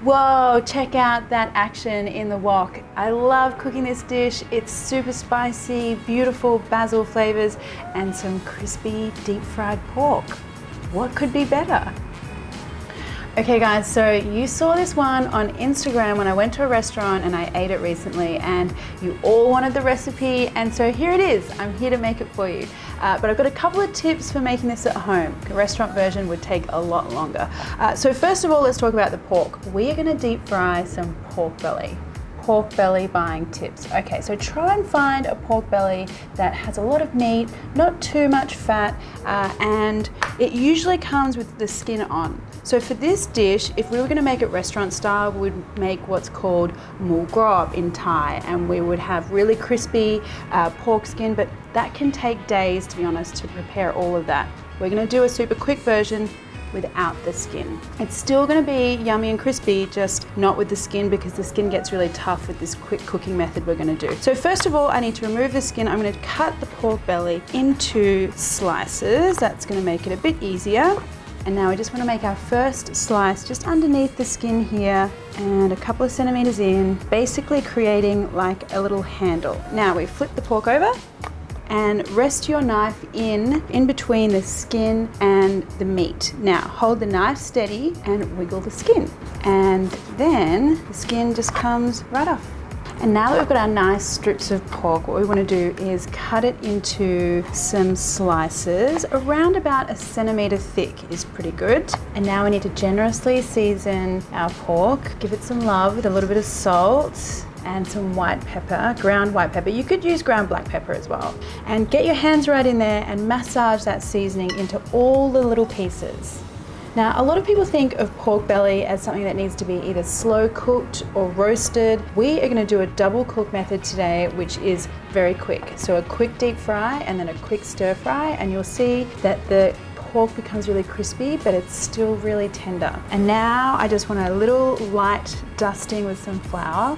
Whoa, check out that action in the wok. I love cooking this dish. It's super spicy, beautiful basil flavors, and some crispy deep fried pork. What could be better? Okay guys, so you saw this one on Instagram when I went to a restaurant and I ate it recently, and you all wanted the recipe, and so here it is. I'm here to make it for you. But I've got a couple of tips for making this at home. The restaurant version would take a lot longer. So first of all, let's talk about the pork. We are gonna deep fry some pork belly. Pork belly buying tips. Okay, so try and find a pork belly that has a lot of meat, not too much fat, and it usually comes with the skin on. So for this dish, if we were gonna make it restaurant style, we would make what's called mul grob in Thai, and we would have really crispy pork skin, but that can take days, to be honest, to prepare all of that. We're gonna do a super quick version without the skin. It's still gonna be yummy and crispy, just not with the skin, because the skin gets really tough with this quick cooking method we're gonna do. So first of all, I need to remove the skin. I'm gonna cut the pork belly into slices. That's gonna make it a bit easier. And now we just wanna make our first slice just underneath the skin here and a couple of centimeters in, basically creating like a little handle. Now we flip the pork over and rest your knife in between the skin and the meat. Now hold the knife steady and wiggle the skin, and then the skin just comes right off. And now that we've got our nice strips of pork, what we want to do is cut it into some slices. Around about a centimeter thick is pretty good. And now we need to generously season our pork, give it some love with a little bit of salt and some white pepper, ground white pepper. You could use ground black pepper as well. And get your hands right in there and massage that seasoning into all the little pieces. Now, a lot of people think of pork belly as something that needs to be either slow cooked or roasted. We are gonna do a double cook method today, which is very quick. So a quick deep fry and then a quick stir fry, and you'll see that the pork becomes really crispy, but it's still really tender. And now I just want a little light dusting with some flour.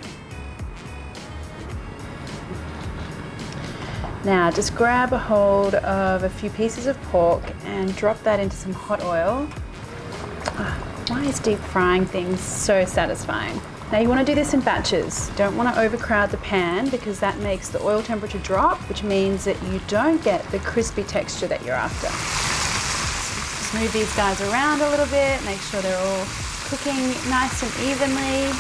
Now just grab a hold of a few pieces of pork and drop that into some hot oil. Why is deep frying things so satisfying? Now you want to do this in batches. Don't want to overcrowd the pan, because that makes the oil temperature drop, which means that you don't get the crispy texture that you're after. Just move these guys around a little bit, make sure they're all cooking nice and evenly.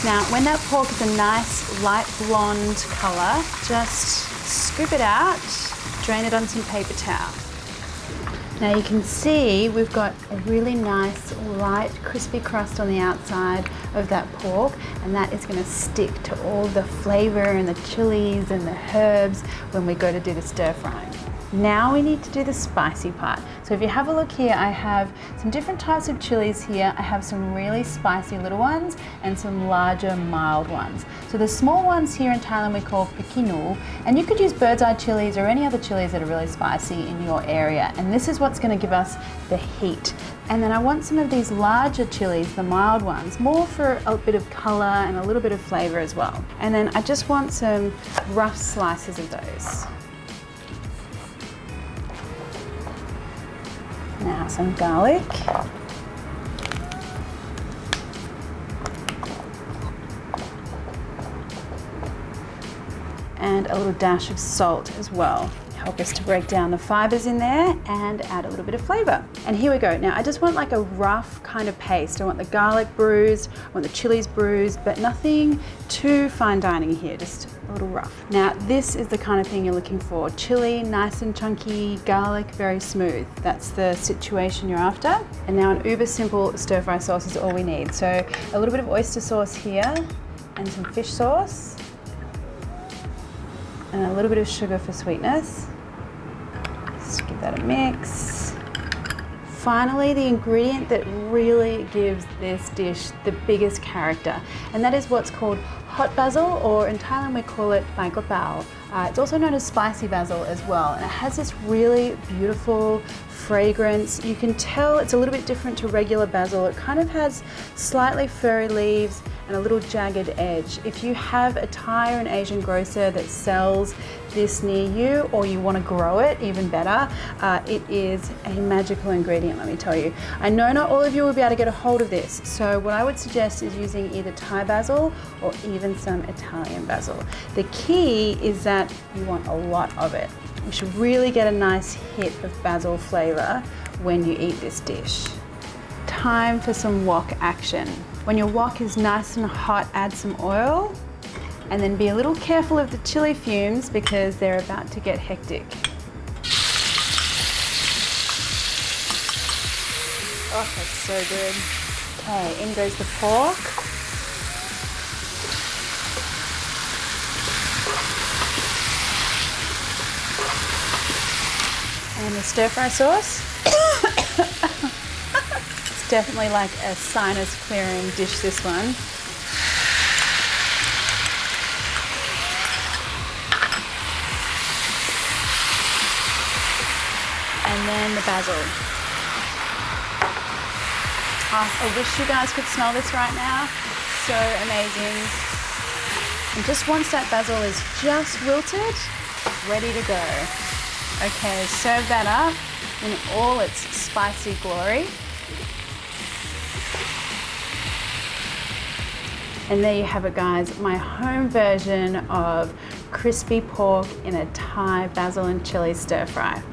Now when that pork is a nice light blonde color, just scoop it out, drain it on some paper towel. Now you can see we've got a really nice light crispy crust on the outside of that pork, and that is going to stick to all the flavor and the chilies and the herbs when we go to do the stir frying. Now we need to do the spicy part. So if you have a look here, I have some different types of chilies here. I have some really spicy little ones and some larger mild ones. So the small ones here in Thailand we call pekinul, and you could use bird's eye chilies or any other chilies that are really spicy in your area. And this is what's going to give us the heat. And then I want some of these larger chilies, the mild ones, more for a bit of color and a little bit of flavor as well. And then I just want some rough slices of those. Now some garlic. And a little dash of salt as well. Help us to break down the fibers in there and add a little bit of flavor. And here we go. Now I just want like a rough kind of paste. I want the garlic bruised, I want the chilies bruised, but nothing too fine dining here, just a little rough. Now this is the kind of thing you're looking for. Chili, nice and chunky, garlic, very smooth. That's the situation you're after. And now an uber simple stir fry sauce is all we need. So a little bit of oyster sauce here and some fish sauce. And a little bit of sugar for sweetness. Just give that a mix. Finally, the ingredient that really gives this dish the biggest character, and that is what's called hot basil, or in Thailand we call it Bangkok. It's also known as spicy basil as well, and it has this really beautiful fragrance. You can tell it's a little bit different to regular basil. It kind of has slightly furry leaves and a little jagged edge. If you have a Thai or an Asian grocer that sells this near you, or you want to grow it, even better, it is a magical ingredient, let me tell you. I know not all of you will be able to get a hold of this, so what I would suggest is using either Thai basil or even some Italian basil. The key is that you want a lot of it. You should really get a nice hit of basil flavor when you eat this dish. Time for some wok action. When your wok is nice and hot, add some oil, and then be a little careful of the chili fumes because they're about to get hectic. Oh, that's so good. Okay, in goes the pork. And the stir-fry sauce. It's definitely like a sinus clearing dish, this one. And then the basil. Oh, I wish you guys could smell this right now. So amazing. And just once that basil is just wilted, ready to go. Okay, serve that up in all its spicy glory. And there you have it, guys, my home version of crispy pork in a Thai basil and chili stir fry.